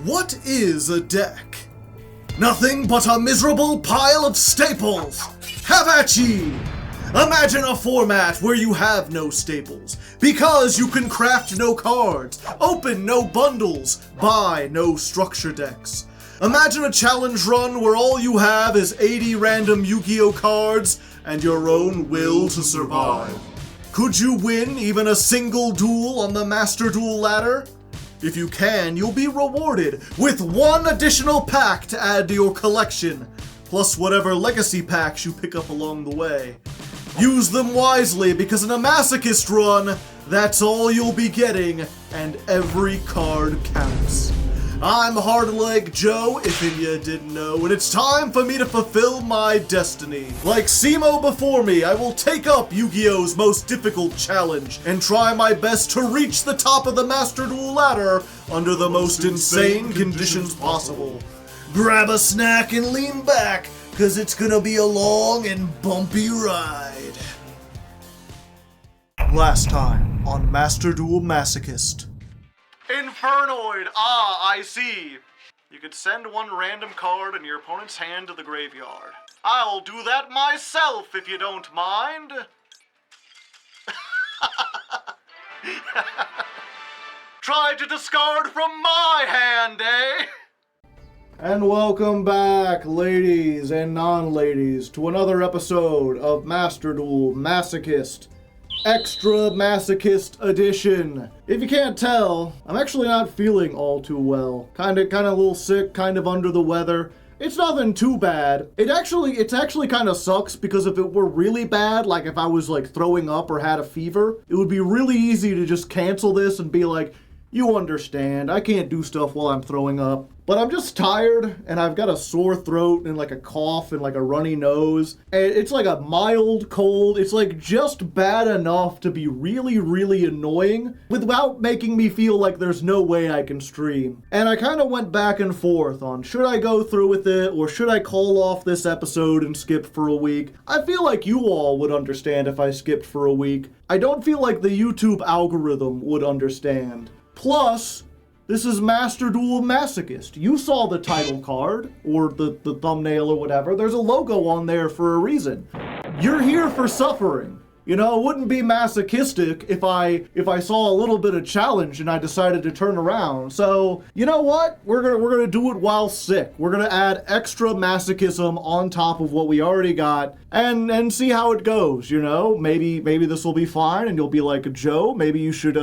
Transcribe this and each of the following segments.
What is a deck? Nothing but a miserable pile of staples! Have at ye! Imagine a format where you have no staples, because you can craft no cards, open no bundles, buy no structure decks. Imagine a challenge run where all you have is 80 random Yu-Gi-Oh cards and your own will to survive. Could you win even a single duel on the Master Duel ladder? If you can, you'll be rewarded with one additional pack to add to your collection, plus whatever legacy packs you pick up along the way. Use them wisely, because in a Masochist run, that's all you'll be getting, and every card counts. I'm Hardleg Joe, if you didn't know, and it's time for me to fulfill my destiny. Like Simo before me, I will take up Yu-Gi-Oh's most difficult challenge and try my best to reach the top of the Master Duel ladder under the most insane conditions possible. Grab a snack and lean back, cause it's gonna be a long and bumpy ride. Last time on Master Duel Masochist. Infernoid! Ah, I see. You could send one random card in your opponent's hand to the graveyard. I'll do that myself if you don't mind. Try to discard from my hand, eh? And welcome back, ladies and non-ladies, to another episode of Master Duel Masochist. Extra Masochist Edition. If you can't tell, I'm actually not feeling all too well. Kinda a little sick, kind of under the weather. It's nothing too bad. It's actually kind of sucks, because if it were really bad, like if I was like throwing up or had a fever, it would be really easy to just cancel this and be like, you understand, I can't do stuff while I'm throwing up. But I'm just tired, and I've got a sore throat and like a cough and like a runny nose. And it's like a mild cold. It's like just bad enough to be really, really annoying without making me feel like there's no way I can stream. And I kind of went back and forth on should I go through with it or should I call off this episode and skip for a week. I feel like you all would understand if I skipped for a week. I don't feel like the YouTube algorithm would understand. Plus, this is Master Duel Masochist. You saw the title card, or the thumbnail or whatever. There's a logo on there for a reason. You're here for suffering. You know, it wouldn't be masochistic if I saw a little bit of challenge and I decided to turn around. So, you know what? We're gonna do it while sick. We're gonna add extra masochism on top of what we already got and see how it goes, you know? Maybe this will be fine and you'll be like, Joe, maybe you should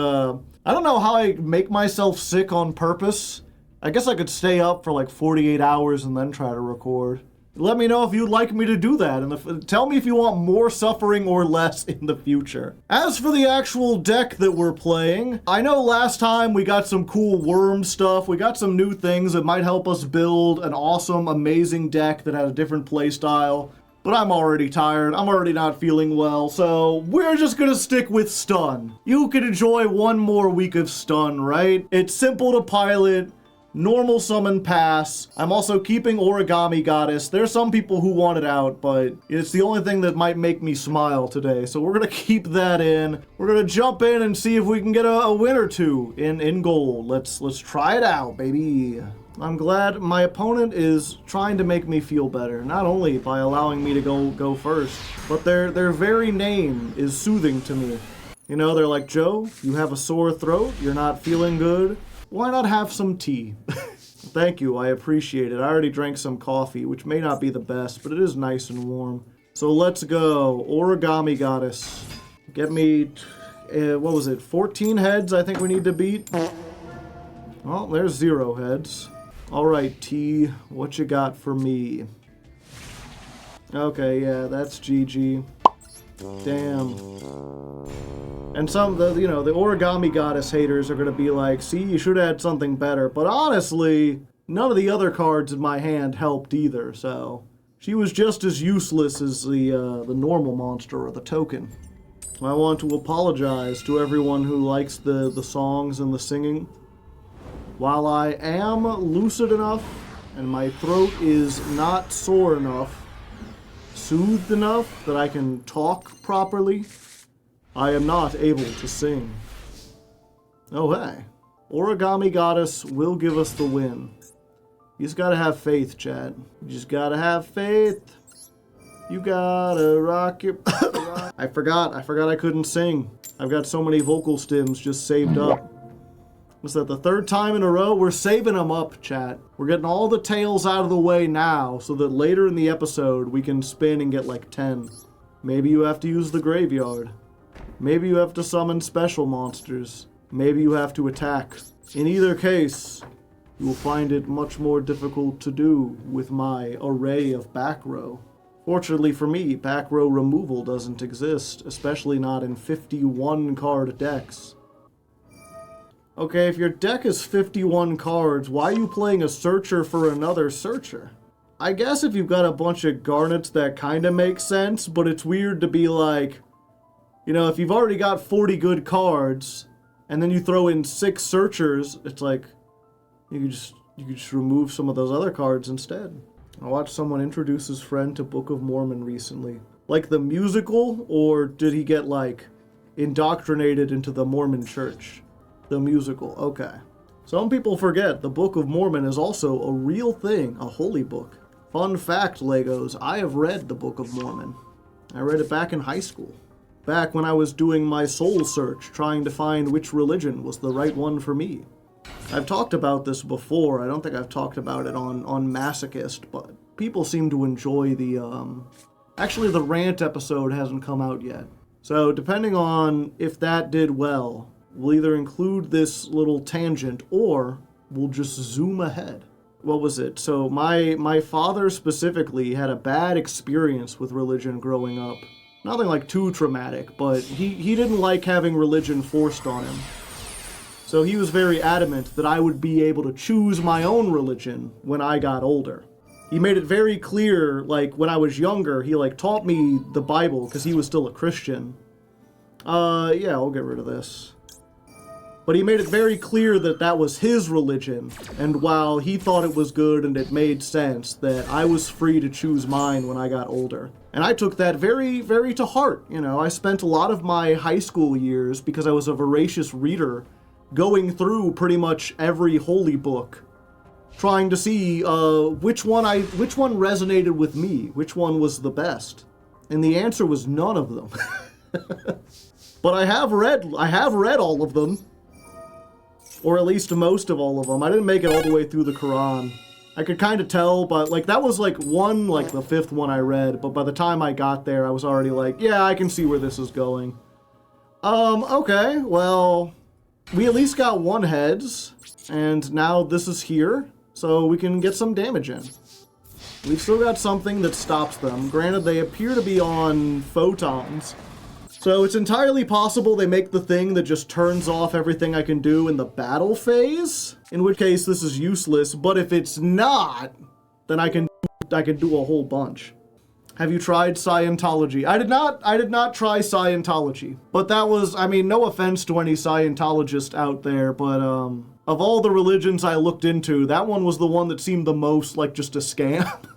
I don't know how I make myself sick on purpose. I guess I could stay up for like 48 hours and then try to record. Let me know if you'd like me to do that, and tell me if you want more suffering or less in the future. As for the actual deck that we're playing, I know last time we got some cool worm stuff. We got some new things that might help us build an awesome, amazing deck that has a different playstyle. But I'm already tired, I'm already not feeling well, so we're just gonna stick with stun. You can enjoy one more week of stun, right? It's simple to pilot, normal summon pass. I'm also keeping Origami Goddess. There's some people who want it out, but it's the only thing that might make me smile today, so we're gonna keep that in. We're gonna jump in and see if we can get a win or two in gold. Let's try it out, baby. I'm glad my opponent is trying to make me feel better, not only by allowing me to go first, but their very name is soothing to me. You know, they're like, Joe, you have a sore throat, you're not feeling good, why not have some tea? Thank you, I appreciate it. I already drank some coffee, which may not be the best, but it is nice and warm. So let's go, Origami Goddess. Get me, what was it, 14 heads I think we need to beat? Well, there's 0 heads. Alright, T, what you got for me? Okay, yeah, that's GG. Damn. And the Origami Goddess haters are gonna be like, see, you should have had something better. But honestly, none of the other cards in my hand helped either, so she was just as useless as the normal monster or the token. I want to apologize to everyone who likes the songs and the singing. While I am lucid enough, and my throat is not sore enough, soothed enough that I can talk properly, I am not able to sing. Oh hey, Origami Goddess will give us the win. You just gotta have faith, Chad. You just gotta have faith. You gotta rock your... I forgot I couldn't sing. I've got so many vocal stems just saved up. Was that the third time in a row? We're saving them up, chat. We're getting all the tails out of the way now so that later in the episode we can spin and get like 10. Maybe you have to use the graveyard. Maybe you have to summon special monsters. Maybe you have to attack. In either case, you will find it much more difficult to do with my array of back row. Fortunately for me, back row removal doesn't exist, especially not in 51 card decks. Okay, if your deck is 51 cards, why are you playing a searcher for another searcher? I guess if you've got a bunch of garnets, that kinda makes sense, but it's weird to be like, you know, if you've already got 40 good cards, and then you throw in 6 searchers, it's like, you could just remove some of those other cards instead. I watched someone introduce his friend to Book of Mormon recently. Like the musical, or did he get like indoctrinated into the Mormon church? The musical, okay. Some people forget the Book of Mormon is also a real thing, a holy book. Fun fact, Legos, I have read the Book of Mormon. I read it back in high school. Back when I was doing my soul search, trying to find which religion was the right one for me. I've talked about this before. I don't think I've talked about it on Masochist, but people seem to enjoy the, Actually, the rant episode hasn't come out yet. So, depending on if that did well, we'll either include this little tangent, or we'll just zoom ahead. What was it? So, my father specifically had a bad experience with religion growing up. Nothing like too traumatic, but he didn't like having religion forced on him. So he was very adamant that I would be able to choose my own religion when I got older. He made it very clear, like, when I was younger, he, like, taught me the Bible, because he was still a Christian. Yeah, I'll get rid of this. But he made it very clear that that was his religion, and while he thought it was good and it made sense, that I was free to choose mine when I got older. And I took that very, very to heart, you know. I spent a lot of my high school years, because I was a voracious reader, going through pretty much every holy book, trying to see which one resonated with me, which one was the best. And the answer was none of them. But I have read all of them. Or at least most of all of them. I didn't make it all the way through the Quran. I could kind of tell, but like that was like the fifth one I read, but by the time I got there, I was already like, yeah, I can see where this is going. Okay, well, we at least got 1 heads, and now this is here, so we can get some damage in. We've still got something that stops them. Granted, they appear to be on photons, so it's entirely possible they make the thing that just turns off everything I can do in the battle phase, in which case this is useless, but if it's not, then I can do a whole bunch. Have you tried Scientology? I did not try Scientology, but that was, I mean, no offense to any Scientologist out there, but of all the religions I looked into, that one was the one that seemed the most like just a scam.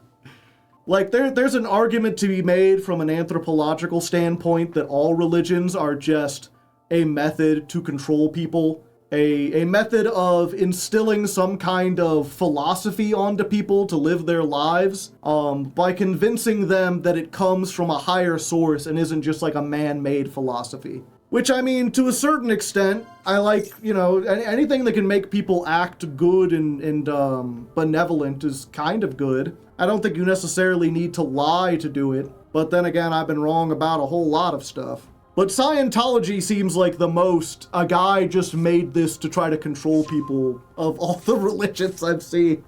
Like, there's an argument to be made from an anthropological standpoint that all religions are just a method to control people, a method of instilling some kind of philosophy onto people to live their lives, by convincing them that it comes from a higher source and isn't just like a man-made philosophy. Which, I mean, to a certain extent, I like, you know, anything that can make people act good and benevolent is kind of good. I don't think you necessarily need to lie to do it, but then again, I've been wrong about a whole lot of stuff. But Scientology seems like the most, a guy just made this to try to control people of all the religions I've seen.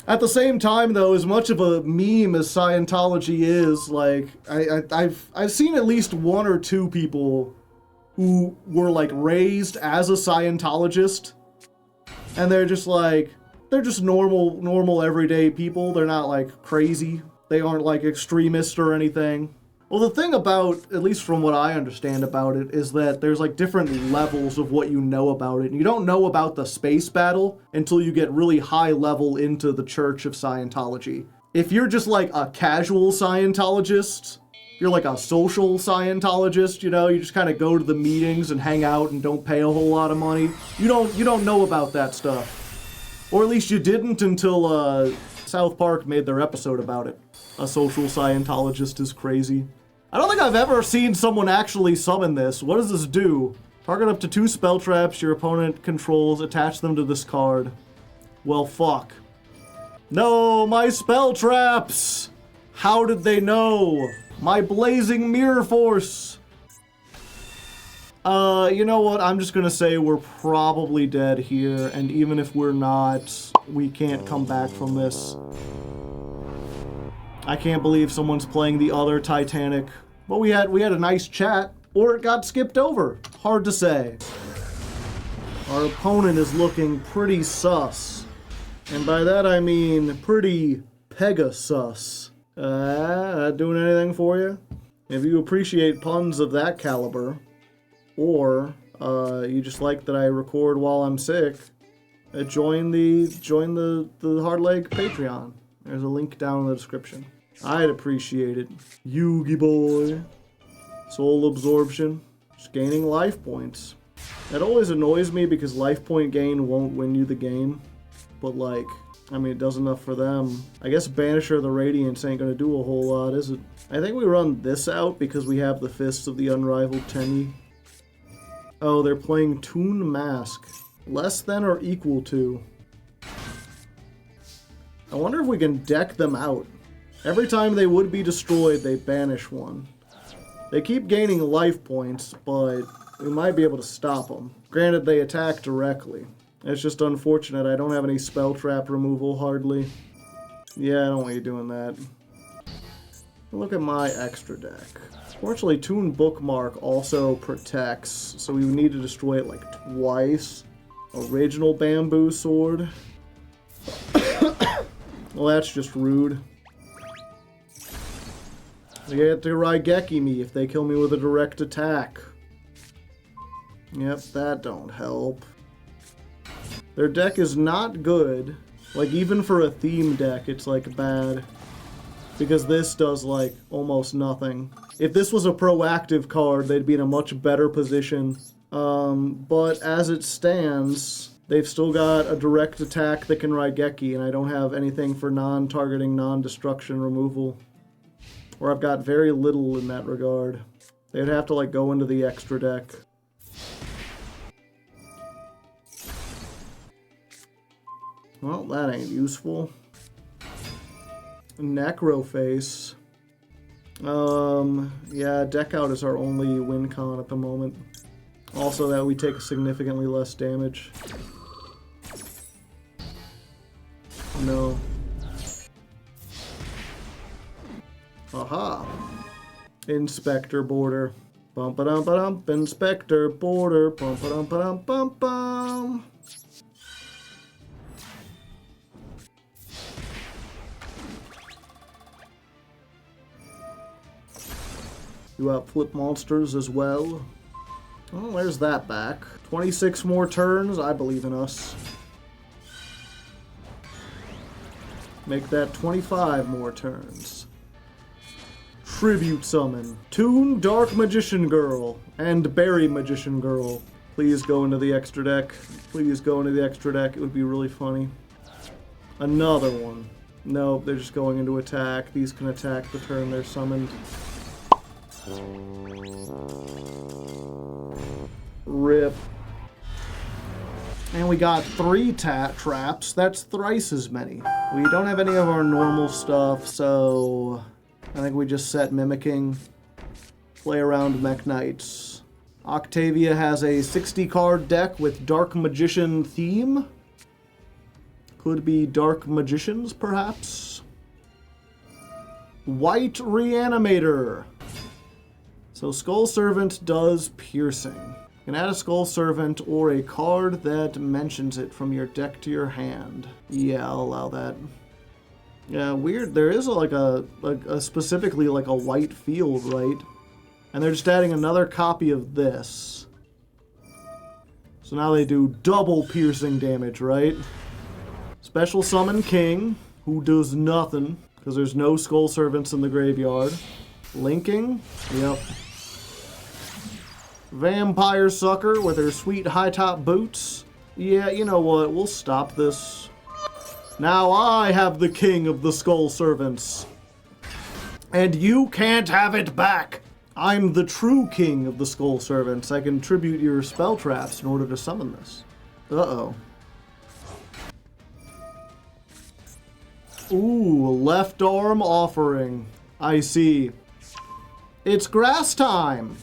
At the same time, though, as much of a meme as Scientology is, like, I've seen at least 1 or 2 people who were, like, raised as a Scientologist, and they're just, like, they're just normal everyday people. They're not, like, crazy. They aren't, like, extremists or anything. Well, the thing about, at least from what I understand about it, is that there's, like, different levels of what you know about it. And you don't know about the space battle until you get really high level into the Church of Scientology. If you're just, like, a casual Scientologist, you're like a social Scientologist, you know, you just kind of go to the meetings and hang out and don't pay a whole lot of money. You don't know about that stuff. Or at least you didn't until South Park made their episode about it. A social Scientologist is crazy. I don't think I've ever seen someone actually summon this. What does this do? Target up to 2 spell traps your opponent controls, attach them to this card. Well, fuck. No, my spell traps! How did they know? My blazing mirror force! You know what? I'm just gonna say we're probably dead here, and even if we're not, we can't come back from this. I can't believe someone's playing the other Titanic. But we had a nice chat, or it got skipped over. Hard to say. Our opponent is looking pretty sus. And by that I mean pretty Pegasus. Not doing anything for you? If you appreciate puns of that caliber, or you just like that I record while I'm sick, join the Hardleg Patreon. There's a link down in the description. I'd appreciate it. Yugi boy. Soul absorption. Just gaining life points. That always annoys me because life point gain won't win you the game. But like, I mean, it does enough for them. I guess Banisher of the Radiance ain't gonna do a whole lot, is it? I think we run this out because we have the Fists of the Unrivaled Tenyi. Oh, they're playing Toon Mask. Less than or equal to. I wonder if we can deck them out. Every time they would be destroyed, they banish one. They keep gaining life points, but we might be able to stop them. Granted, they attack directly. It's just unfortunate I don't have any spell trap removal, hardly. Yeah, I don't want you doing that. Look at my extra deck. Fortunately, Toon Bookmark also protects, so we need to destroy it like twice. Original Bamboo Sword. Well, that's just rude. They get to Raigeki me if they kill me with a direct attack. Yep, that don't help. Their deck is not good. Like, even for a theme deck, it's, like, bad. Because this does, like, almost nothing. If this was a proactive card, they'd be in a much better position. But as it stands, they've still got a direct attack that can Raigeki, and I don't have anything for non-targeting, non-destruction removal. Or I've got very little in that regard. They'd have to, like, go into the extra deck. Well, that ain't useful. Necroface. Yeah, deck out is our only win con at the moment. Also that we take significantly less damage. No. Aha! Inspector Border. Bum-ba-dum-ba-dum, Inspector Border. Bum-ba-dum-ba-dum-bum-bum. You outflip monsters as well. Oh, there's that back. 26 more turns. I believe in us. Make that 25 more turns. Tribute summon. Toon Dark Magician Girl and Berry Magician Girl. Please go into the extra deck. Please go into the extra deck. It would be really funny. Another one. Nope, they're just going into attack. These can attack the turn they're summoned. Rip. And we got 3 traps. That's thrice as many. We don't have any of our normal stuff, so I think we just set Mimicking. Play around Mech Knights. Octavia has a 60-card deck with Dark Magician theme. Could be Dark Magicians, perhaps. White Reanimator. So Skull Servant does piercing. You can add a Skull Servant or a card that mentions it from your deck to your hand. Yeah, I'll allow that. Yeah, weird. There is like a specifically like a white field, right? And they're just adding another copy of this. So now they do double piercing damage, right? Special Summon King, who does nothing, because there's no Skull Servants in the graveyard. Linking. Yep. Vampire Sucker with her sweet high-top boots. Yeah, you know what? We'll stop this. Now I have the king of the Skull Servants. And you can't have it back! I'm the true king of the Skull Servants. I can tribute your spell traps in order to summon this. Uh-oh. Ooh, left arm offering. I see. It's grass time!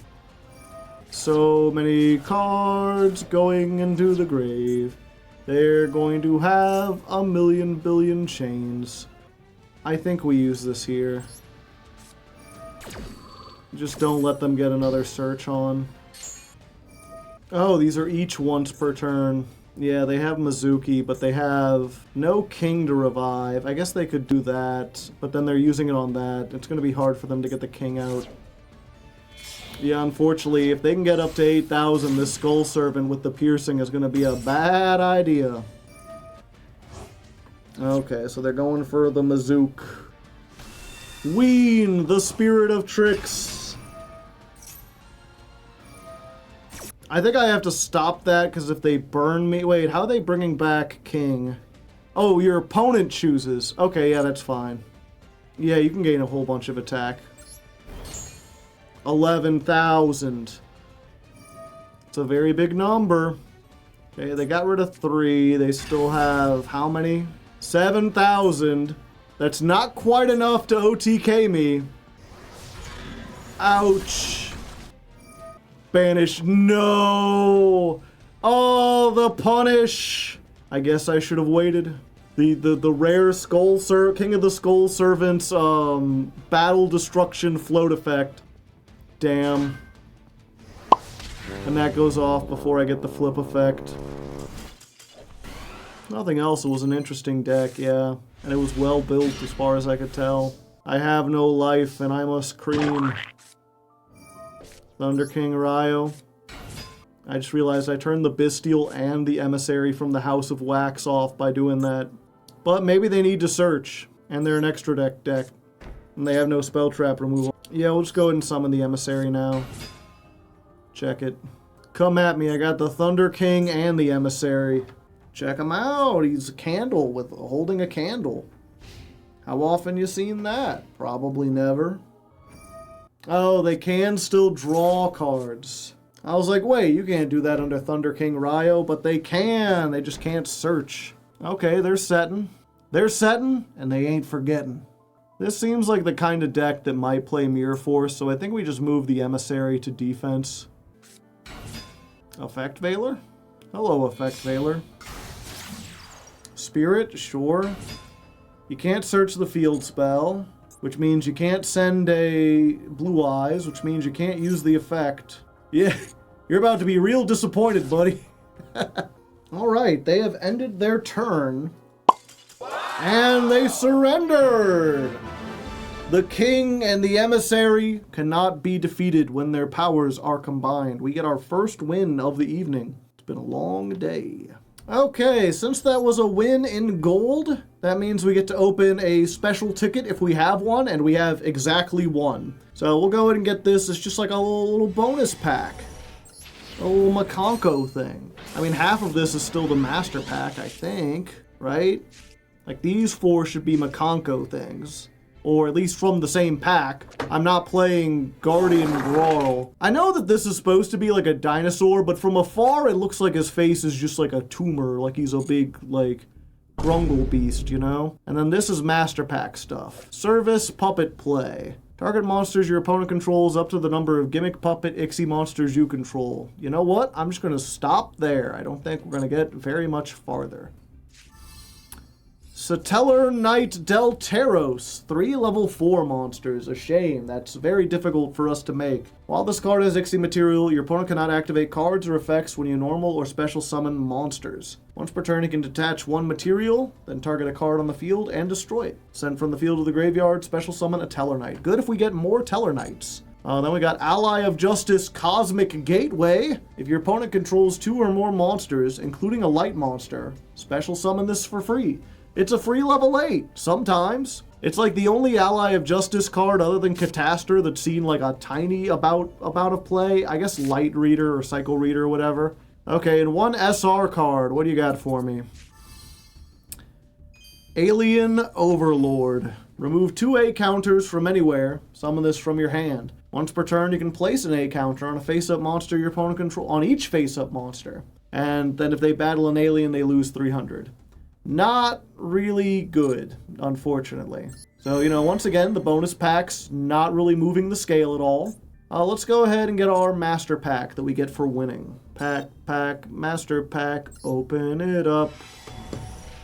So many cards going into the grave. They're going to have a million billion chains. I think we use this here. Just don't let them get another search on. Oh, these are each once per turn. Yeah, they have Mizuki, but they have no king to revive. I guess they could do that, but then they're using it on that. It's going to be hard for them to get the king out. Yeah, unfortunately, if they can get up to 8,000, this Skull Servant with the piercing is going to be a bad idea. Okay, so they're going for the Mazook. Ween, the Spirit of Tricks. I think I have to stop that, because if they burn me... Wait, how are they bringing back King? Oh, your opponent chooses. Okay, yeah, that's fine. Yeah, you can gain a whole bunch of attack. 11,000. It's a very big number. Okay, they got rid of 3. They still have how many? 7,000. That's not quite enough to OTK me. Ouch. Banish. No. Oh, the punish. I guess I should have waited. The rare King of the Skull Servants battle destruction float effect. Damn. And that goes off before I get the flip effect. Nothing else. It was an interesting deck, yeah. And it was well built as far as I could tell. I have no life and I must cream. Thunder King Ryo. I just realized I turned the Bestial and the Emissary from the House of Wax off by doing that. But maybe they need to search. And they're an extra deck. And they have no spell trap removal. Yeah, we'll just go ahead and summon the Emissary now. Check it. Come at me, I got the Thunder King and the Emissary. Check him out, he's a candle with holding a candle. How often you seen that? Probably never. Oh, they can still draw cards. I was like, wait, you can't do that under Thunder King Ryo, but they can, they just can't search. Okay, they're setting. They're setting, and they ain't forgetting. This seems like the kind of deck that might play Mirror Force, so I think we just move the Emissary to defense. Effect Veiler? Hello, Effect Veiler. Spirit? Sure. You can't search the field spell, which means you can't send a Blue Eyes, which means you can't use the effect. Yeah, you're about to be real disappointed, buddy. Alright, they have ended their turn. And they surrendered! The King and the Emissary cannot be defeated when their powers are combined. We get our first win of the evening. It's been a long day. Okay, since that was a win in gold, that means we get to open a special ticket if we have one, and we have exactly one. So we'll go ahead and get this. It's just like a little bonus pack. A little Maconko thing. I mean, half of this is still the master pack, I think, right? Like, these 4 should be Maconko things. Or at least from the same pack. I'm not playing Guardian Grarl. I know that this is supposed to be like a dinosaur, but from afar it looks like his face is just like a tumor, like he's a big, like, grungle beast, you know? And then this is Master Pack stuff. Service Puppet Play. Target monsters your opponent controls up to the number of Gimmick Puppet Ixie monsters you control. You know what? I'm just gonna stop there. I don't think we're gonna get very much farther. Satellar Knight Delteros, 3 level 4 monsters. A shame, that's very difficult for us to make. While this card has Ixie material, your opponent cannot activate cards or effects when you normal or special summon monsters. Once per turn, he can detach 1 material, then target a card on the field and destroy it. Send from the field to the graveyard, special summon a Tellar Knight. Good if we get more Tellar Knights. Then we got Ally of Justice Cosmic Gateway. If your opponent controls 2 or more monsters, including a light monster, special summon this for free. It's a free level 8, sometimes. It's like the only Ally of Justice card other than Catastor that's seen like a tiny about of play. I guess Light Reader or Cycle Reader or whatever. Okay, and one SR card. What do you got for me? Alien Overlord. Remove 2 A counters from anywhere. Summon this from your hand. Once per turn, you can place an A counter on a face-up monster your opponent controls, on each face-up monster. And then if they battle an alien, they lose 300. Not really good, unfortunately. So, you know, once again, the bonus pack's not really moving the scale at all. Let's go ahead and get our master pack that we get for winning. Pack, master pack, open it up.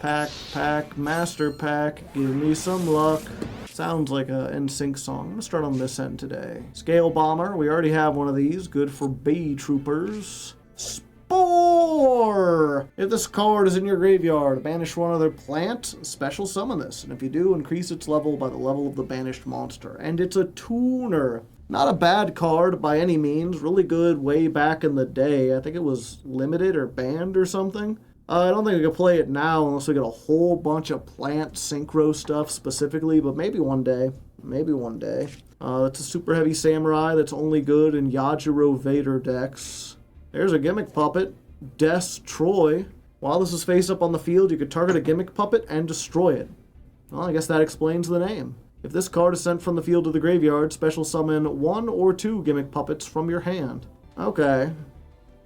Pack, master pack, give me some luck. Sounds like a NSYNC song. I'm gonna start on this end today. Scale Bomber, we already have one of these. Good for Bee Troopers. Spore! If this card is in your graveyard, banish one other plant, special summon this. And if you do, increase its level by the level of the banished monster. And it's a tuner. Not a bad card by any means. Really good way back in the day. I think it was limited or banned or something. I don't think we can play it now unless we get a whole bunch of plant synchro stuff specifically, but maybe one day. Maybe one day. That's a super heavy samurai that's only good in Yugioh Vader decks. There's a gimmick puppet, Destroy. While this is face up on the field, you could target a gimmick puppet and destroy it. Well, I guess that explains the name. If this card is sent from the field to the graveyard, special summon 1 or 2 gimmick puppets from your hand. Okay.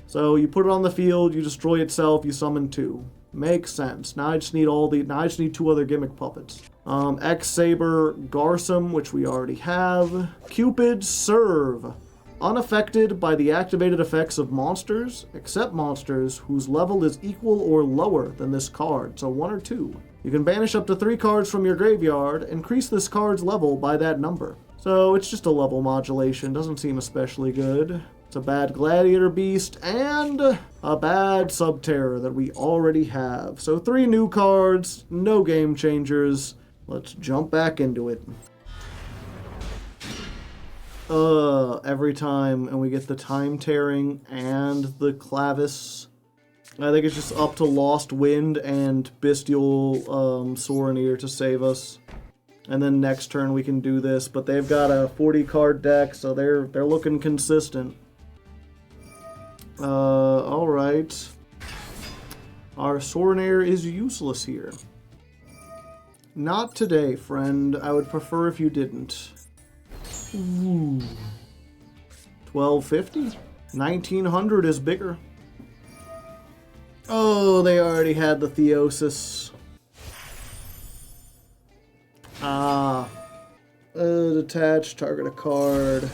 So you put it on the field, you destroy itself, you summon 2. Makes sense. Now I just need 2 other gimmick puppets. X-Saber Garsum, which we already have. Cupid Serve. Unaffected by the activated effects of monsters, except monsters whose level is equal or lower than this card, so 1 or 2. You can banish up to 3 cards from your graveyard, increase this card's level by that number. So it's just a level modulation, doesn't seem especially good. It's a bad Gladiator Beast, and a bad Subterror that we already have. So 3 new cards, no game changers. Let's jump back into it. Every time, and we get the Time Tearing and the Clavis. I think it's just up to Lost Wind and Bestial Soraneer to save us. And then next turn we can do this, but they've got a 40 card deck, so they're looking consistent. Alright. Our Soraneer is useless here. Not today, friend. I would prefer if you didn't. Ooh. 1250? 1900 is bigger. Oh, they already had the Theosis. Detach, target a card.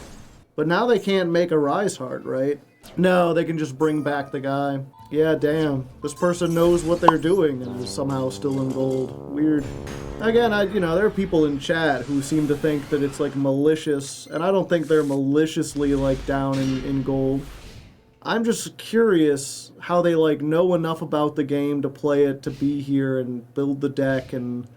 But now they can't make a Rise Heart, right? No, they can just bring back the guy. Yeah, damn. This person knows what they're doing and is somehow still in gold. Weird. Again, there are people in chat who seem to think that it's, like, malicious, and I don't think they're maliciously, like, down in gold. I'm just curious how they, like, know enough about the game to play it, to be here and build the deck and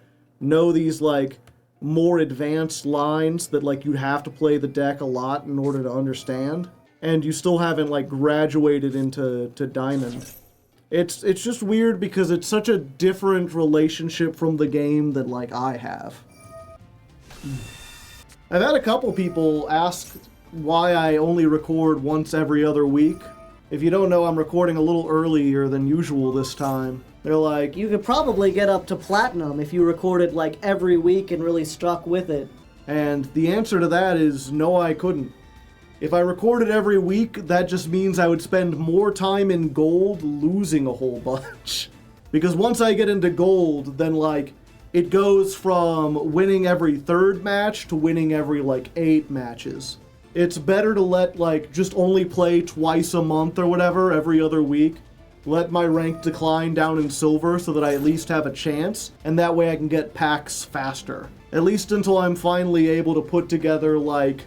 know these, like, more advanced lines that, like, you'd have to play the deck a lot in order to understand. And you still haven't, like, graduated into Diamond. It's just weird because it's such a different relationship from the game that, like, I have. I've had a couple people ask why I only record once every other week. If you don't know, I'm recording a little earlier than usual this time. They're like, you could probably get up to platinum if you recorded, like, every week and really stuck with it. And the answer to that is no, I couldn't. If I recorded every week, that just means I would spend more time in gold losing a whole bunch. Because once I get into gold, then, like, it goes from winning every 3rd match to winning every, like, 8 matches. It's better to let, like, just only play twice a month or whatever, every other week. Let my rank decline down in silver so that I at least have a chance, and that way I can get packs faster. At least until I'm finally able to put together, like,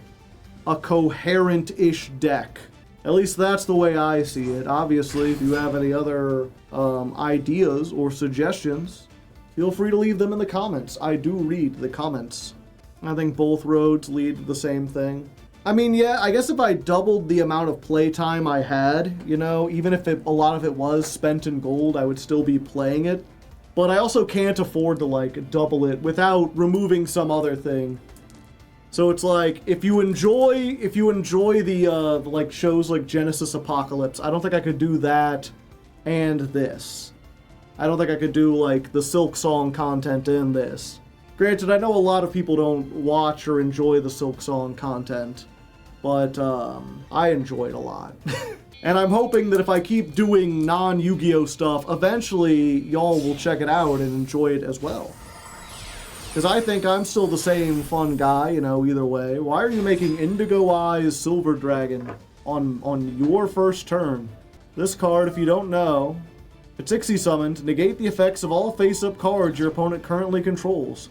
a coherent-ish deck. At least that's the way I see it. Obviously, if you have any other ideas or suggestions, feel free to leave them in the comments. I do read the comments. I think both roads lead to the same thing. I mean, yeah, I guess if I doubled the amount of playtime I had, even if a lot of it was spent in gold, I would still be playing it. but I also can't afford to, like, double it without removing some other thing. So it's like, if you enjoy the, like, shows like Genesis Apocalypse, I don't think I could do that and this. I don't think I could do, like, the Silk Song content in this. Granted, I know a lot of people don't watch or enjoy the Silk Song content, but, I enjoy it a lot. And I'm hoping that if I keep doing non-Yu-Gi-Oh stuff, eventually y'all will check it out and enjoy it as well. Because I think I'm still the same fun guy, you know, either way. Why are you making Indigo Eyes Silver Dragon on your first turn? This card, if you don't know, it's Ixie summoned. Negate the effects of all face-up cards your opponent currently controls.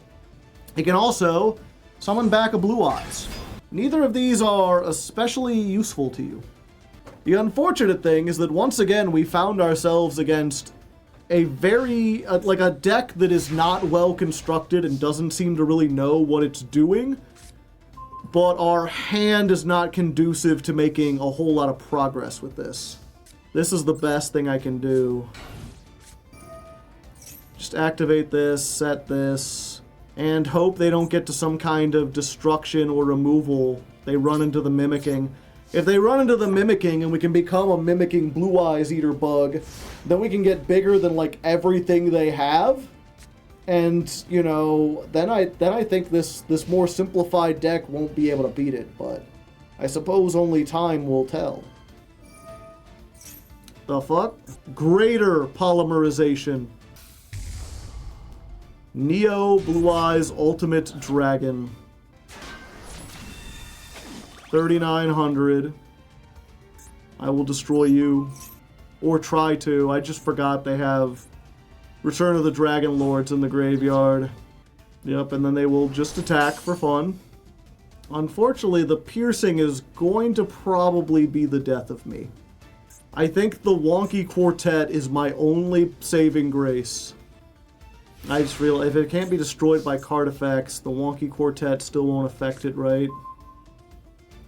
It can also summon back a Blue Eyes. Neither of these are especially useful to you. The unfortunate thing is that once again we found ourselves against a very, like a deck that is not well constructed and doesn't seem to really know what it's doing, but our hand is not conducive to making a whole lot of progress with this. This is the best thing I can do. Just activate this, set this, and hope they don't get to some kind of destruction or removal. They run into the mimicking. If they run into the mimicking and we can become a mimicking Blue Eyes Eater bug, then we can get bigger than like everything they have. And, you know, then I think this more simplified deck won't be able to beat it, but I suppose only time will tell. The fuck? Greater polymerization. Neo Blue Eyes Ultimate Dragon. 3,900. I will destroy you. Or try to. I just forgot they have Return of the Dragon Lords in the graveyard. Yep, and then they will just attack for fun. Unfortunately, the piercing is going to probably be the death of me. I think the Wonky Quartet is my only saving grace. I just realized if it can't be destroyed by card effects, the Wonky Quartet still won't affect it, right?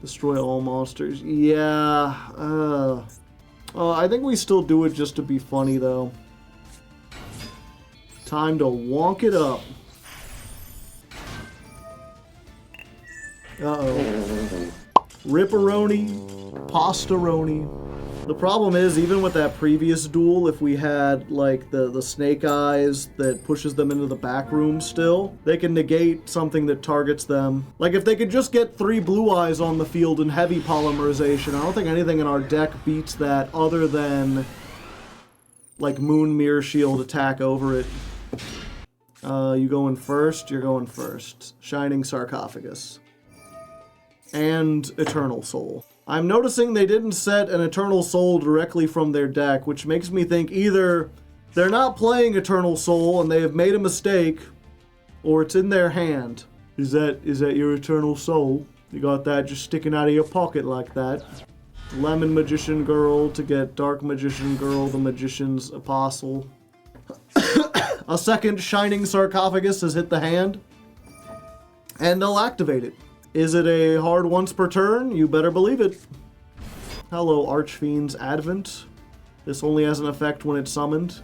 Destroy all monsters. Yeah. I think we still do it just to be funny, though. Time to wonk it up. Uh-oh. Ripperoni. Pastaroni. The problem is, even with that previous duel, if we had, like, the Snake Eyes that pushes them into the back room still, they can negate something that targets them. Like, if they could just get 3 Blue Eyes on the field in heavy polymerization, I don't think anything in our deck beats that other than, like, Moon Mirror Shield attack over it. You going first? You're going first. Shining Sarcophagus. And Eternal Soul. I'm noticing they didn't set an Eternal Soul directly from their deck, which makes me think either they're not playing Eternal Soul and they have made a mistake, or it's in their hand. Is that your Eternal Soul? You got that just sticking out of your pocket like that. Lemon Magician Girl to get Dark Magician Girl, the Magician's Apostle. A second Shining Sarcophagus has hit the hand, and they'll activate it. Is it a hard once per turn? You better believe it. Hello, Archfiend's Advent. This only has an effect when it's summoned.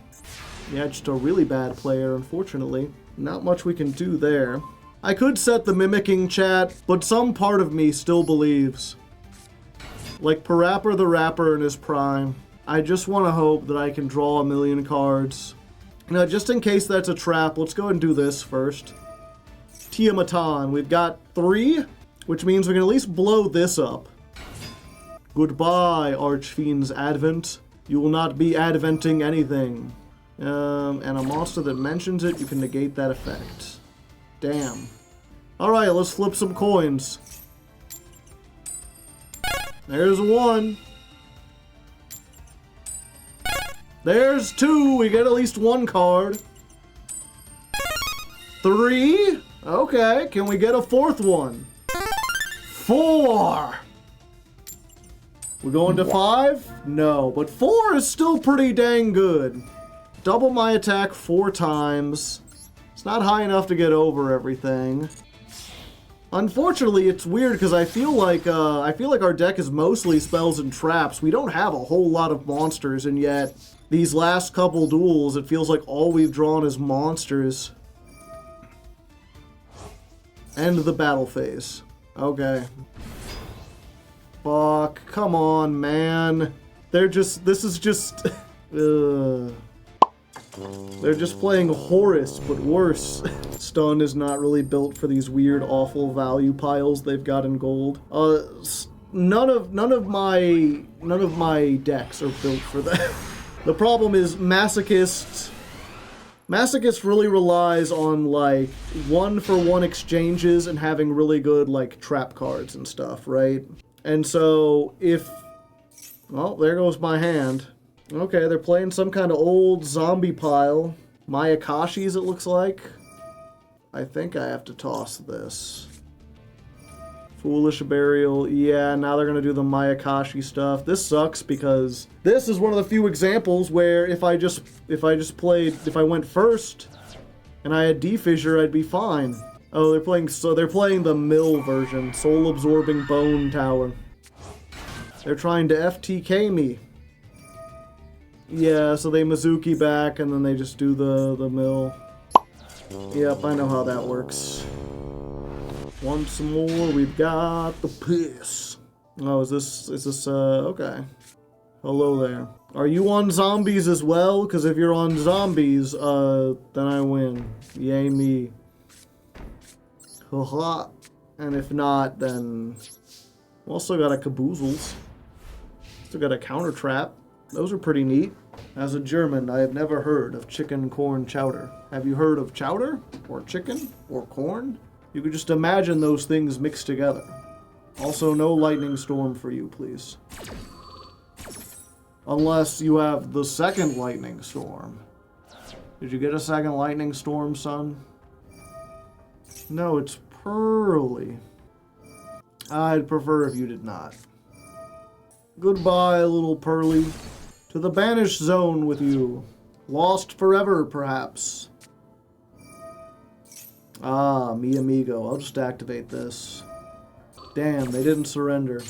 Yeah, just a really bad player, unfortunately. Not much we can do there. I could set the Mimicking chat, but some part of me still believes. Like Parappa the Rapper in his prime. I just want to hope that I can draw a million cards. Now, just in case that's a trap, let's go and do this first. Tiamatan. We've got 3, which means we can at least blow this up. Goodbye, Archfiend's Advent. You will not be adventing anything. And a monster that mentions it, you can negate that effect. Damn. Alright, let's flip some coins. There's 1. There's 2. We get at least 1 card. 3. Okay, can we get a 4th one? 4! We're going to 5? No, but 4 is still pretty dang good. Double my attack 4 times. It's not high enough to get over everything. Unfortunately, it's weird because I feel like our deck is mostly spells and traps. We don't have a whole lot of monsters, and yet These last couple duels, it feels like all we've drawn is monsters. End of the battle phase. Okay. Fuck, come on, man. This is just... They're just playing Horus, but worse. Stun is not really built for these weird, awful value piles they've got in gold. None of my decks are built for that. The problem is Masochist really relies on, like, 1-for-1 exchanges and having really good, like, trap cards and stuff, right? And so, well, there goes my hand. Okay, they're playing some kind of old zombie pile. Mayakashis, it looks like. I think I have to toss this. Foolish Burial. Yeah, now they're gonna do the Mayakashi stuff. This sucks because this is one of the few examples where if I went first and I had D-Fissure, I'd be fine. Oh, they're playing the mill version, Soul Absorbing Bone Tower. They're trying to FTK me. Yeah, so they Mizuki back and then they just do the mill. Yep, I know how that works. Once more, we've got the piss. Oh, is this, okay. Hello there. Are you on zombies as well? Because if you're on zombies, then I win. Yay me. Haha. And if not, then... Also got a Caboozles. Still got a Counter Trap. Those are pretty neat. As a German, I have never heard of chicken corn chowder. Have you heard of chowder? Or chicken? Or corn? You could just imagine those things mixed together. Also, no lightning storm for you, please. Unless you have the second lightning storm. Did you get a second lightning storm, son? No, it's Pearly. I'd prefer if you did not. Goodbye, little Pearly. To the banished zone with you. Lost forever, perhaps. Ah, mi amigo. I'll just activate this. Damn, they didn't surrender.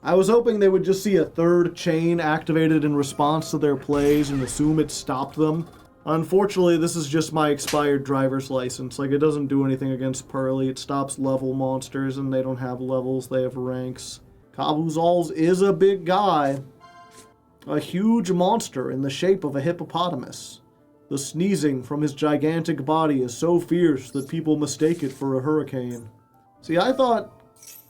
I was hoping they would just see a third chain activated in response to their plays and assume it stopped them. Unfortunately, this is just my expired driver's license. Like, it doesn't do anything against Pearly. It stops level monsters, and they don't have levels. They have ranks. Caboozles is a big guy. A huge monster in the shape of a hippopotamus. The sneezing from his gigantic body is so fierce that people mistake it for a hurricane. See, I thought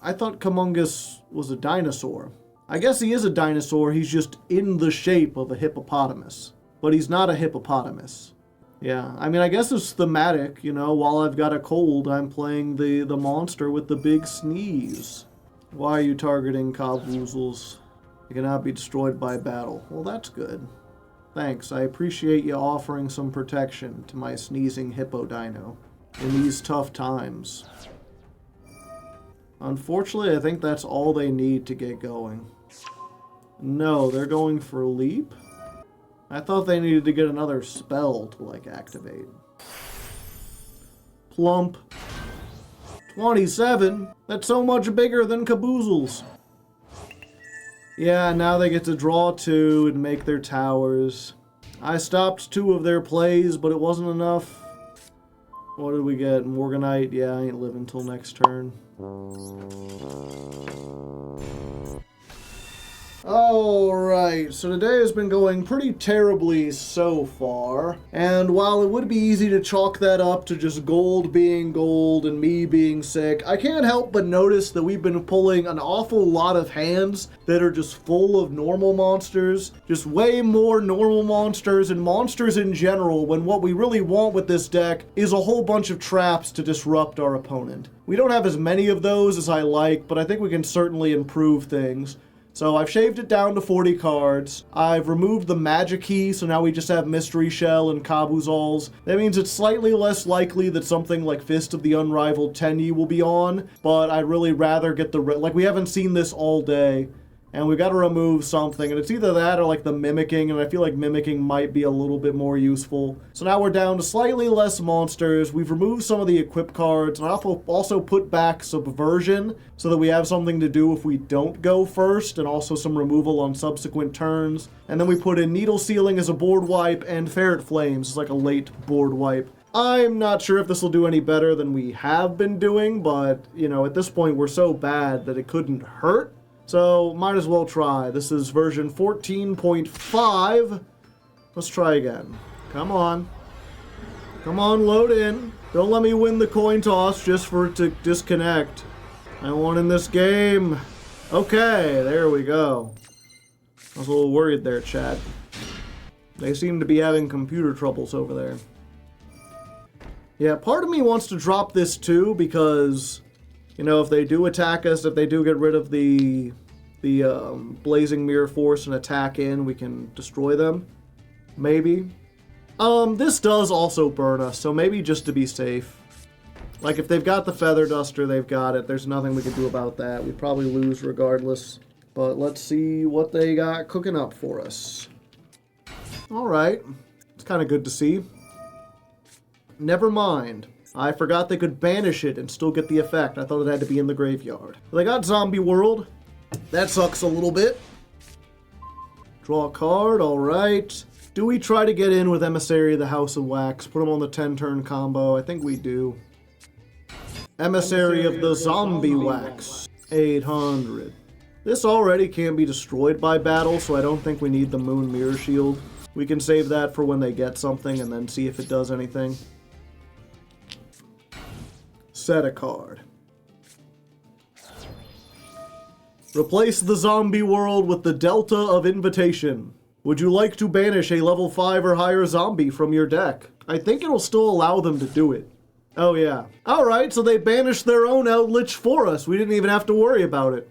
Kamungus was a dinosaur. I guess he is a dinosaur, he's just in the shape of a hippopotamus. But he's not a hippopotamus. Yeah, I mean, I guess it's thematic, you know, while I've got a cold, I'm playing the monster with the big sneeze. Why are you targeting Caboozles? It cannot be destroyed by battle. Well, that's good. Thanks, I appreciate you offering some protection to my sneezing hippo dino in these tough times. Unfortunately, I think that's all they need to get going. No, they're going for leap? I thought they needed to get another spell to, like, activate. Plump. 27? That's so much bigger than Caboozles. Yeah, now they get to draw 2 and make their towers. I stopped 2 of their plays, but it wasn't enough. What did we get? Morganite? Yeah, I ain't living till next turn. Alright, so today has been going pretty terribly so far, and while it would be easy to chalk that up to just gold being gold and me being sick, I can't help but notice that we've been pulling an awful lot of hands that are just full of normal monsters, just way more normal monsters and monsters in general, when what we really want with this deck is a whole bunch of traps to disrupt our opponent. We don't have as many of those as I like, but I think we can certainly improve things. So I've shaved it down to 40 cards. I've removed the magic key, so now we just have Mystery Shell and Caboozles. That means it's slightly less likely that something like Fist of the Unrivaled Tenyi will be on, but I'd really rather get the... like, we haven't seen this all day. And we got to remove something, and it's either that or like the mimicking, and I feel like mimicking might be a little bit more useful. So now we're down to slightly less monsters. We've removed some of the equip cards, and I've also put back subversion so that we have something to do if we don't go first, and also some removal on subsequent turns. And then we put in needle sealing as a board wipe, and ferret flames as like a late board wipe. I'm not sure if this will do any better than we have been doing, but, you know, at this point we're so bad that it couldn't hurt. So, might as well try. This is version 14.5. Let's try again. Come on. Come on, load in. Don't let me win the coin toss just for it to disconnect. I won in this game. Okay, there we go. I was a little worried there, chat. They seem to be having computer troubles over there. Yeah, part of me wants to drop this too because... You know, if they do attack us, if they do get rid of the Blazing Mirror Force and attack in, we can destroy them. Maybe. This does also burn us, so maybe just to be safe. Like, if they've got the Feather Duster, they've got it. There's nothing we can do about that. We'd probably lose regardless. But let's see what they got cooking up for us. Alright. It's kind of good to see. Never mind. I forgot they could banish it and still get the effect. I thought it had to be in the graveyard. They got Zombie World. That sucks a little bit. Draw a card, alright. Do we try to get in with Emissary of the House of Wax? Put them on the 10-turn combo. I think we do. Emissary of the Zombie Wax. 800. This already can be destroyed by battle, so I don't think we need the Moon Mirror Shield. We can save that for when they get something and then see if it does anything. Set a card. Replace the Zombie World with the Delta of Invitation. Would you like to banish a level 5 or higher zombie from your deck? I think it'll still allow them to do it. Oh yeah. Alright, so they banished their own Outlich for us. We didn't even have to worry about it.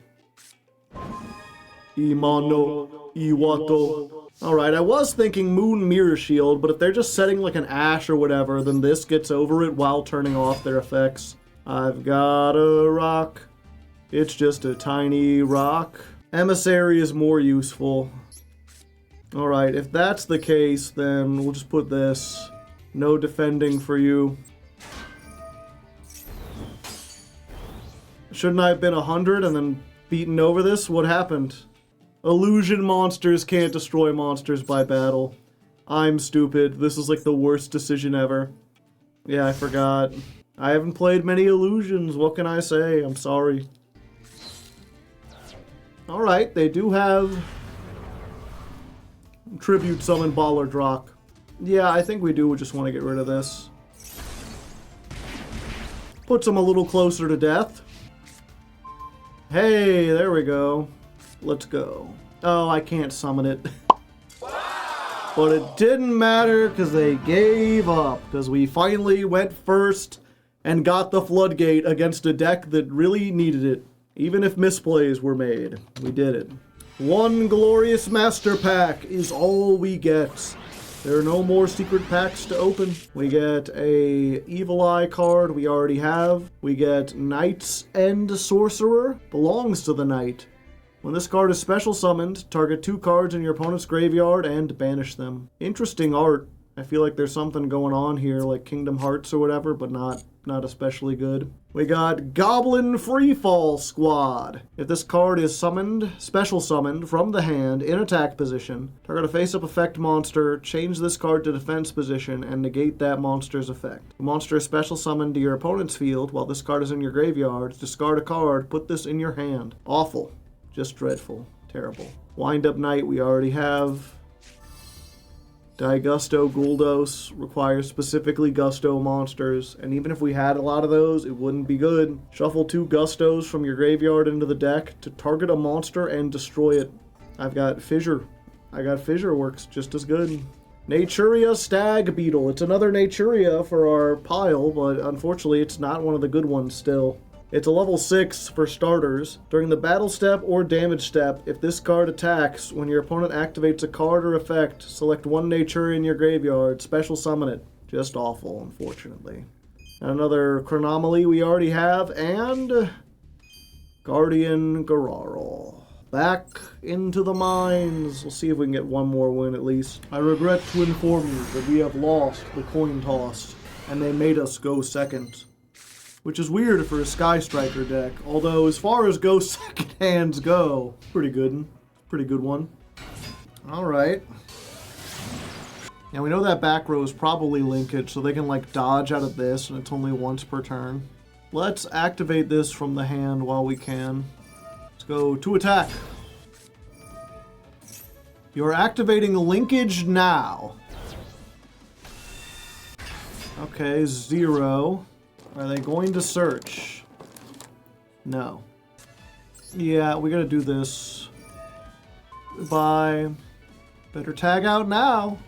Imano, Iwato. Alright, I was thinking Moon Mirror Shield, but if they're just setting like an Ash or whatever, then this gets over it while turning off their effects. I've got a rock. It's just a tiny rock. Emissary is more useful. Alright, if that's the case, then we'll just put this. No defending for you. Shouldn't I have been 100 and then beaten over this? What happened? Illusion monsters can't destroy monsters by battle. I'm stupid. This is like the worst decision ever. Yeah, I forgot. I haven't played many illusions. What can I say? I'm sorry. Alright, they do have Tribute Summon Baller Drock. Yeah, I think we do just want to get rid of this. Puts them a little closer to death. Hey, there we go. Let's go. Oh, I can't summon it. But it didn't matter because they gave up. Because we finally went first and got the Floodgate against a deck that really needed it. Even if misplays were made. We did it. One glorious master pack is all we get. There are no more secret packs to open. We get a Evil Eye card we already have. We get Knight's End Sorcerer. Belongs to the Knight. When this card is special summoned, target 2 cards in your opponent's graveyard and banish them. Interesting art. I feel like there's something going on here, like Kingdom Hearts or whatever, but not especially good. We got Goblin Freefall Squad. If this card is summoned, special summoned, from the hand, in attack position, target a face-up effect monster, change this card to defense position, and negate that monster's effect. The monster is special summoned to your opponent's field while this card is in your graveyard. Discard a card, put this in your hand. Awful. Just dreadful. Terrible. Wind-up Knight we already have. Gusto Guldos requires specifically Gusto monsters, and even if we had a lot of those, it wouldn't be good. Shuffle 2 Gustos from your graveyard into the deck to target a monster and destroy it. I've got Fissure. Fissure works just as good. Naturia Stag Beetle. It's another Naturia for our pile, but unfortunately it's not one of the good ones still. It's a level 6 for starters. During the battle step or damage step, if this card attacks, when your opponent activates a card or effect, select 1 nature in your graveyard, special summon it. Just awful, unfortunately. And another Chronomaly we already have, and Guardian Gararo. Back into the mines. We'll see if we can get one more win at least. I regret to inform you that we have lost the coin toss, and they made us go second. Which is weird for a Sky Striker deck, although as far as go second hands go, pretty good. Pretty good one. Alright. Now we know that back row is probably linkage, so they can like dodge out of this, and it's only once per turn. Let's activate this from the hand while we can. Let's go to attack. You're activating linkage now. Okay, 0. Are they going to search? No. Yeah, we gotta do this. Goodbye. Better tag out now.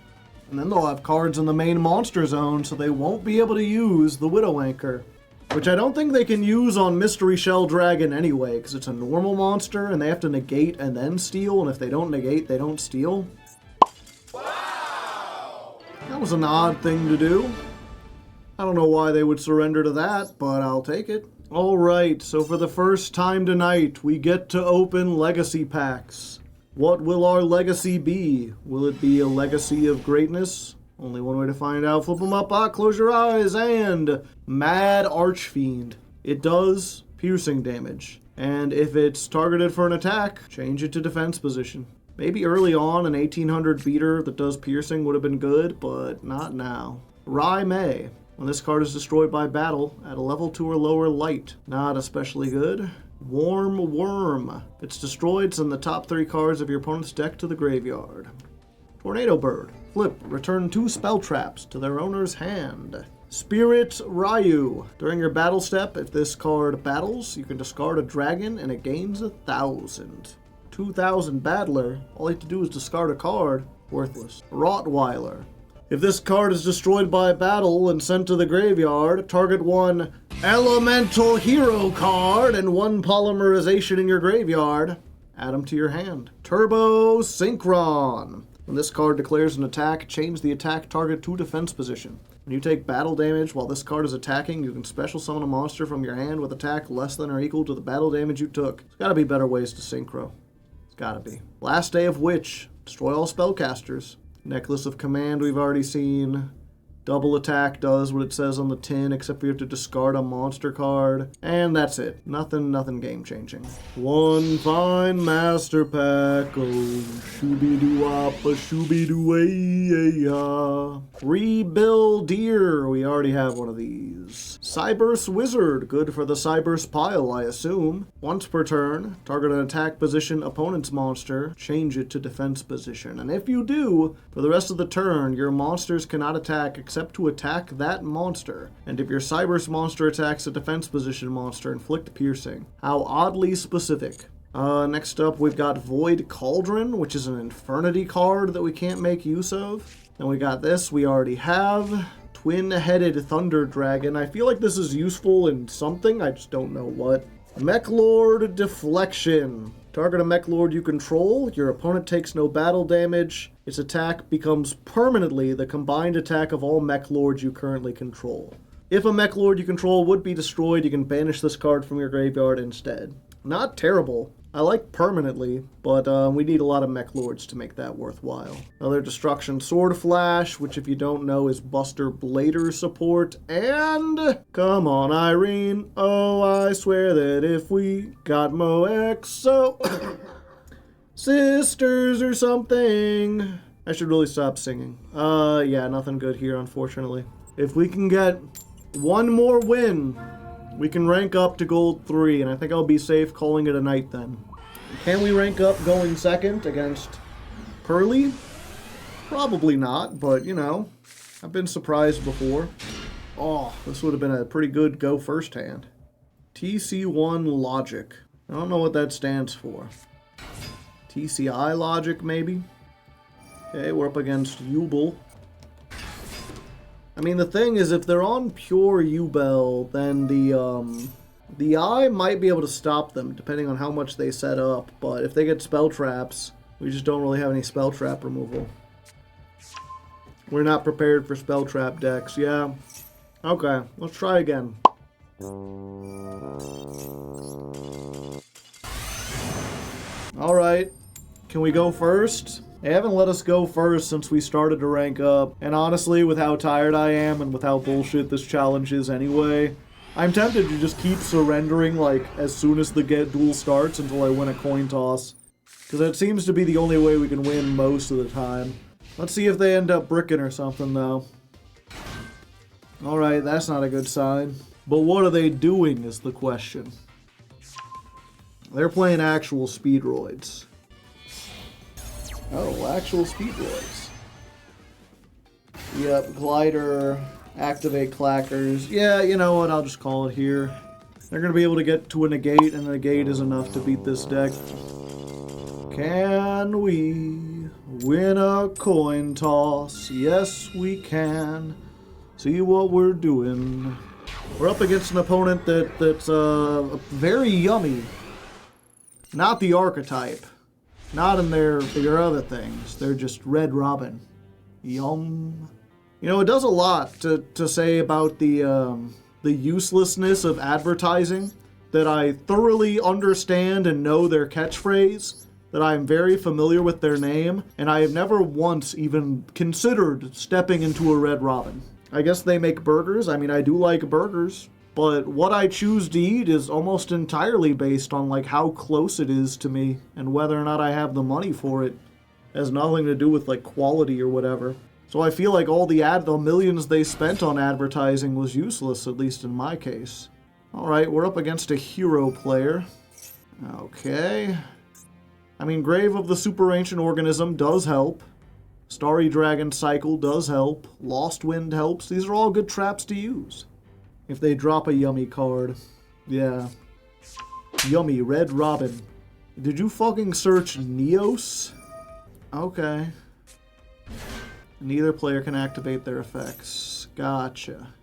And then they'll have cards in the main monster zone, so they won't be able to use the Widow Anchor. Which I don't think they can use on Mystery Shell Dragon anyway, because it's a normal monster, and they have to negate and then steal, and if they don't negate, they don't steal. Wow! That was an odd thing to do. I don't know why they would surrender to that, but I'll take it. Alright, so for the first time tonight, we get to open legacy packs. What will our legacy be? Will it be a legacy of greatness? Only one way to find out. Flip them up, close your eyes, and Mad Archfiend. It does piercing damage. And if it's targeted for an attack, change it to defense position. Maybe early on an 1800 beater that does piercing would have been good, but not now. Rai Mei. When this card is destroyed by battle, at a level 2 or lower light. Not especially good. Warm Worm. If it's destroyed, send the top 3 cards of your opponent's deck to the graveyard. Tornado Bird. Flip. Return 2 spell traps to their owner's hand. Spirit Ryu. During your battle step, if this card battles, you can discard a dragon and it gains 1,000. 2,000 Battler. All you have to do is discard a card. Worthless. Rottweiler. If this card is destroyed by battle and sent to the graveyard, target 1 Elemental Hero card and 1 Polymerization in your graveyard. Add them to your hand. Turbo Synchron. When this card declares an attack, change the attack target to defense position. When you take battle damage while this card is attacking, you can special summon a monster from your hand with attack less than or equal to the battle damage you took. There's gotta be better ways to synchro. It's gotta be. Last Day of Witch. Destroy all spellcasters. Necklace of Command we've already seen. Double attack does what it says on the tin, except for you have to discard a monster card. And that's it. Nothing game changing. One fine master pack. Oh, shooby-doo-wop-a, shooby-doo-ay-ay-ah. Rebuildir. We already have one of these. Cyberse Wizard. Good for the Cyberse pile, I assume. Once per turn, target an attack position opponent's monster. Change it to defense position. And if you do, for the rest of the turn, your monsters cannot attack except to attack that monster. And if your Cyberse monster attacks a defense position monster, inflict piercing. How oddly specific. Next up, we've got Void Cauldron, which is an Infernity card that we can't make use of. Then we got this, we already have. Twin-Headed Thunder Dragon. I feel like this is useful in something, I just don't know what. Mechlord Deflection. Target a Mechlord you control, your opponent takes no battle damage, its attack becomes permanently the combined attack of all Mechlords you currently control. If a Mechlord you control would be destroyed, you can banish this card from your graveyard instead. Not terrible. I like permanently, but we need a lot of Mechlords to make that worthwhile. Another Destruction Sword Flash, which if you don't know is Buster Blader support, and... Come on, Irene. Oh, I swear that if we got Moexo... sisters or something... I should really stop singing. Yeah, nothing good here, unfortunately. If we can get one more win... we can rank up to Gold 3, and I think I'll be safe calling it a night then. Can we rank up going second against Pearly? Probably not, but, you know, I've been surprised before. Oh, this would have been a pretty good go first hand. TC1 Logic. I don't know what that stands for. TCI Logic, maybe? Okay, we're up against Yubel. I mean, the thing is, if they're on pure Yubel, then the eye might be able to stop them, depending on how much they set up. But if they get spell traps, we just don't really have any spell trap removal. We're not prepared for spell trap decks, yeah. Okay, let's try again. Alright. Can we go first? They haven't let us go first since we started to rank up. And honestly, with how tired I am and with how bullshit this challenge is anyway, I'm tempted to just keep surrendering, like, as soon as the duel starts until I win a coin toss. Because that seems to be the only way we can win most of the time. Let's see if they end up bricking or something, though. Alright, that's not a good sign. But what are they doing is the question. They're playing actual speedroids. Oh, actual speedroids. Yep, glider, activate clackers. Yeah, you know what, I'll just call it here. They're going to be able to get to a negate, and a negate is enough to beat this deck. Can we win a coin toss? Yes, we can. See what we're doing. We're up against an opponent that's very yummy. Not the archetype. Not in their other things. They're just Red Robin. Yum. You know, it does a lot to say about the uselessness of advertising, that I thoroughly understand and know their catchphrase, that I am very familiar with their name, and I have never once even considered stepping into a Red Robin. I guess they make burgers. I mean, I do like burgers. But what I choose to eat is almost entirely based on, like, how close it is to me and whether or not I have the money for it. It has nothing to do with, like, quality or whatever. So I feel like all the millions they spent on advertising was useless, at least in my case. Alright, we're up against a hero player. Okay. I mean, Grave of the Super Ancient Organism does help. Starry Dragon Cycle does help. Lost Wind helps. These are all good traps to use. If they drop a yummy card. Yeah. Yummy, Red Robin. Did you fucking search Neos? Okay. Neither player can activate their effects. Gotcha.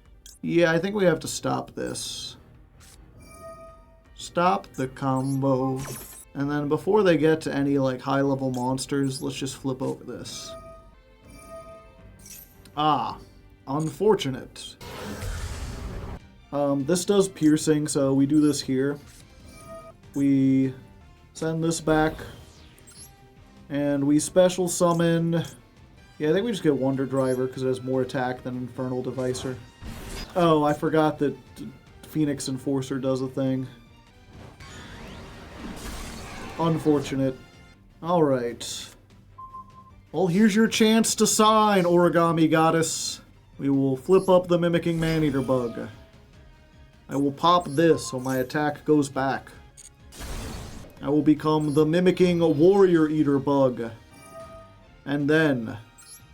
Yeah, I think we have to stop this. Stop the combo. And then before they get to any, like, high-level monsters, let's just flip over this. Ah. Unfortunate. This does piercing, so we do this here. We send this back. And we special summon... Yeah, I think we just get Wonder Driver because it has more attack than Infernal Devicer. Oh, I forgot that Phoenix Enforcer does a thing. Unfortunate. Alright. Well, here's your chance to sign, Origami Goddess. We will flip up the Mimicking Maneater Bug. I will pop this so my attack goes back. I will become the Mimicking Warrior Eater Bug. And then,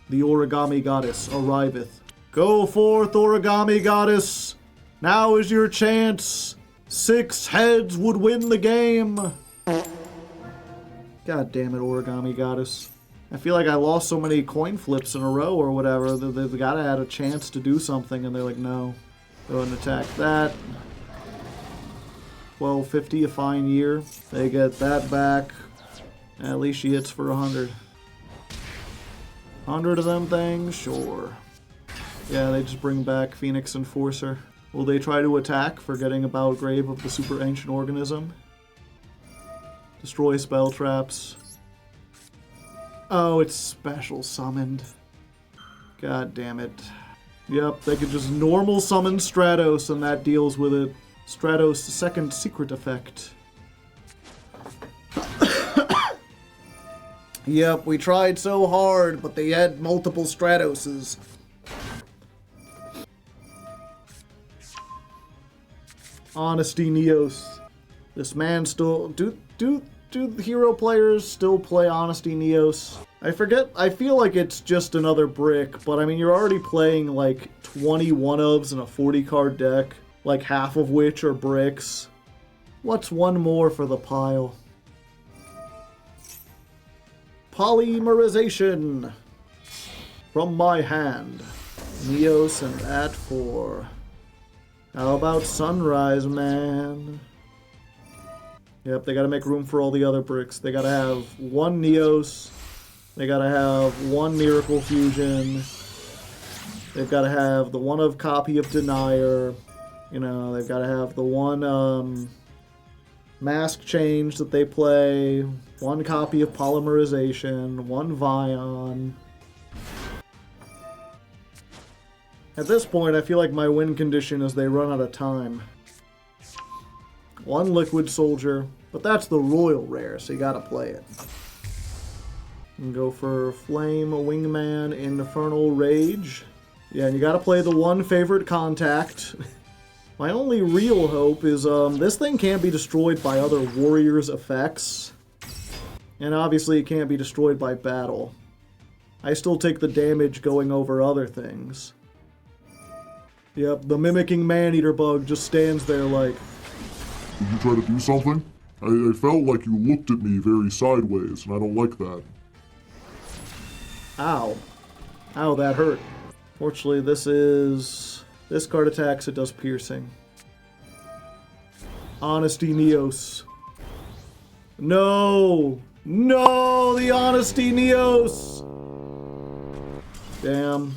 the Origami Goddess arriveth. Go forth, Origami Goddess! Now is your chance! 6 heads would win the game! God damn it, Origami Goddess. I feel like I lost so many coin flips in a row or whatever. They've got to have a chance to do something, and they're like, no. Go ahead and attack that. 1250, a fine year. They get that back. At least she hits for 100. 100 of them things? Sure. Yeah, they just bring back Phoenix Enforcer. Will they try to attack, forgetting about Grave of the Super Ancient Organism? Destroy spell traps. Oh, it's special summoned. God damn it. Yep, they could just normal summon Stratos and that deals with it. Stratos' second secret effect. Yep, we tried so hard, but they had multiple Stratoses. Honesty Neos. This man still... Do the hero players still play Honesty Neos? I forget, I feel like it's just another brick, but I mean, you're already playing like 20 one-ofs in a 40-card deck, like half of which are bricks. What's one more for the pile? Polymerization! From my hand. Neos and that 4. How about Sunrise Man? Yep, they gotta make room for all the other bricks. They gotta have 1 Neos. They gotta have 1 Miracle Fusion. They've gotta have the 1 of Copy of Denier. You know, they've gotta have the 1 mask change that they play, 1 copy of Polymerization, 1 Vion. At this point, I feel like my win condition is they run out of time. 1 Liquid Soldier, but that's the Royal Rare, so you gotta play it. And go for Flame, Wingman, Infernal Rage. Yeah, and you gotta play the 1 favorite contact. My only real hope is this thing can't be destroyed by other warriors' effects. And obviously it can't be destroyed by battle. I still take the damage going over other things. Yep, the Mimicking Maneater bug just stands there like... Did you try to do something? I felt like you looked at me very sideways, and I don't like that. Ow. Ow, that hurt. Fortunately, this card attacks, it does piercing. Honesty Neos. No! No! The Honesty Neos! Damn.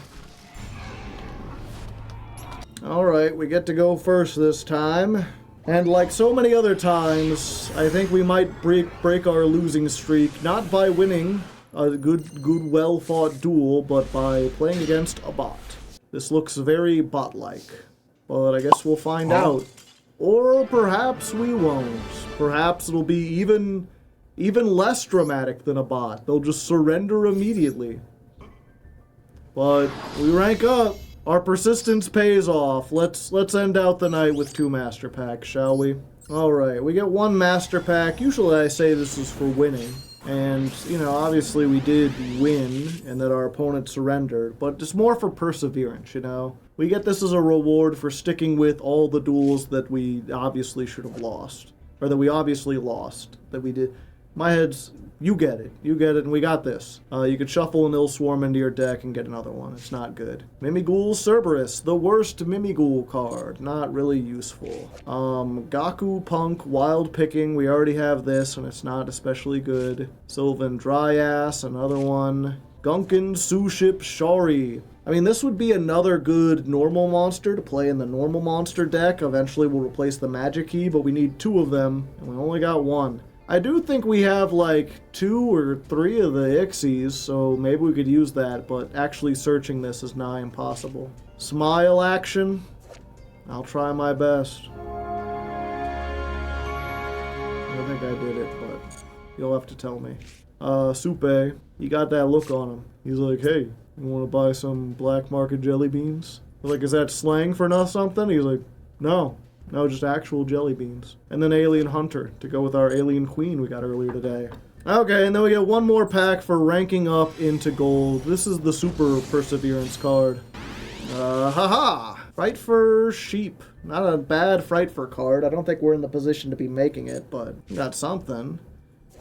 Alright, we get to go first this time. And like so many other times, I think we might break our losing streak, not by winning a good well-fought duel, but by playing against a bot. This looks very bot-like, but I guess we'll find out. Or perhaps we won't. Perhaps it'll be even less dramatic than a bot. They'll just surrender immediately. But we rank up. Our persistence pays off. Let's end out the night with 2 Master Packs, shall we? Alright, we get 1 Master Pack. Usually I say this is for winning. And, you know, obviously we did win, and that our opponent surrendered, but it's more for perseverance, you know? We get this as a reward for sticking with all the duels that we obviously should have lost. Or that we obviously lost. That we did. My head's... You get it, and we got this. You could shuffle an Illswarm into your deck and get another one. It's not good. Mimighoul Cerberus, the worst Mimighoul card. Not really useful. Gaku Punk Wild Picking, we already have this, and it's not especially good. Sylvan Dryass, another one. Gunkin Suship Shari. I mean, this would be another good normal monster to play in the normal monster deck. Eventually we'll replace the Magic Key, but we need 2 of them, and we only got 1. I do think we have like 2 or 3 of the Ixies, so maybe we could use that, but actually searching this is nigh impossible. Smile action? I'll try my best. I think I did it, but you'll have to tell me. Supe, he got that look on him. He's like, hey, you want to buy some black market jelly beans? I was like, is that slang for something? He's like, no. No, just actual jelly beans. And then Alien Hunter, to go with our Alien Queen we got earlier today. Okay, and then we get 1 more pack for ranking up into gold. This is the Super Perseverance card. Haha! Fright for Sheep. Not a bad Fright for card. I don't think we're in the position to be making it, but we got something.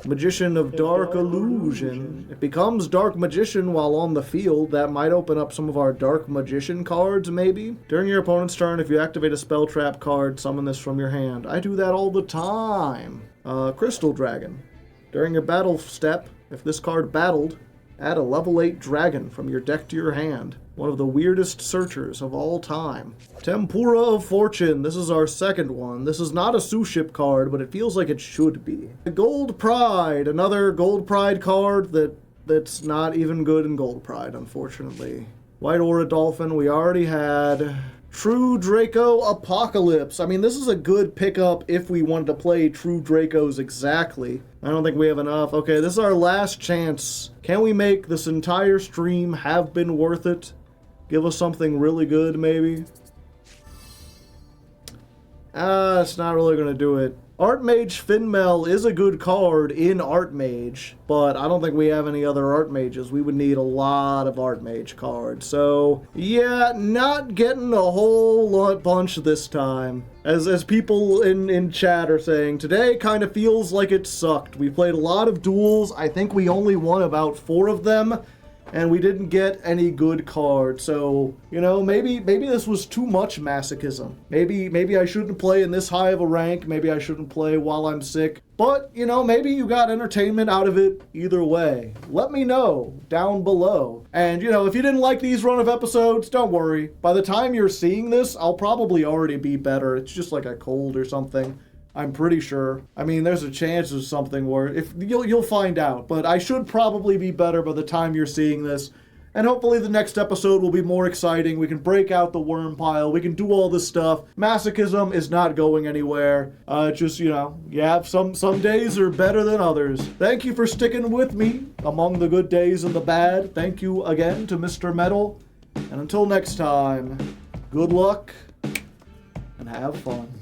Magician of Dark Illusion. It becomes Dark Magician while on the field. That might open up some of our Dark Magician cards, maybe. During your opponent's turn, if you activate a spell trap card, summon this from your hand. I do that all the time. Crystal Dragon. During your battle step, if this card battled, add a level 8 dragon from your deck to your hand. One of the weirdest searchers of all time. Tempura of Fortune. This is our 2nd one. This is not a Suship card, but it feels like it should be. Gold Pride. Another Gold Pride card that's not even good in Gold Pride, unfortunately. White Aura Dolphin we already had. True Draco Apocalypse. I mean, this is a good pickup if we wanted to play True Dracos exactly. I don't think we have enough. Okay, this is our last chance. Can we make this entire stream have been worth it? Give us something really good, maybe? It's not really going to do it. Archmage Finmel is a good card in Archmage, but I don't think we have any other Archmages. We would need a lot of Archmage cards. So, yeah, not getting a whole bunch this time. As people in chat are saying, today kind of feels like it sucked. We played a lot of duels. I think we only won about 4 of them. And we didn't get any good cards, so, you know, maybe this was too much masochism. Maybe I shouldn't play in this high of a rank, maybe I shouldn't play while I'm sick. But, you know, maybe you got entertainment out of it either way. Let me know down below. And, you know, if you didn't like these run of episodes, don't worry. By the time you're seeing this, I'll probably already be better. It's just like a cold or something. I'm pretty sure. I mean, there's a chance of something where if you'll find out, but I should probably be better by the time you're seeing this. And hopefully the next episode will be more exciting. We can break out the worm pile. We can do all this stuff. Masochism is not going anywhere. Just, some days are better than others. Thank you for sticking with me among the good days and the bad. Thank you again to Mr. Metal. And until next time, good luck and have fun.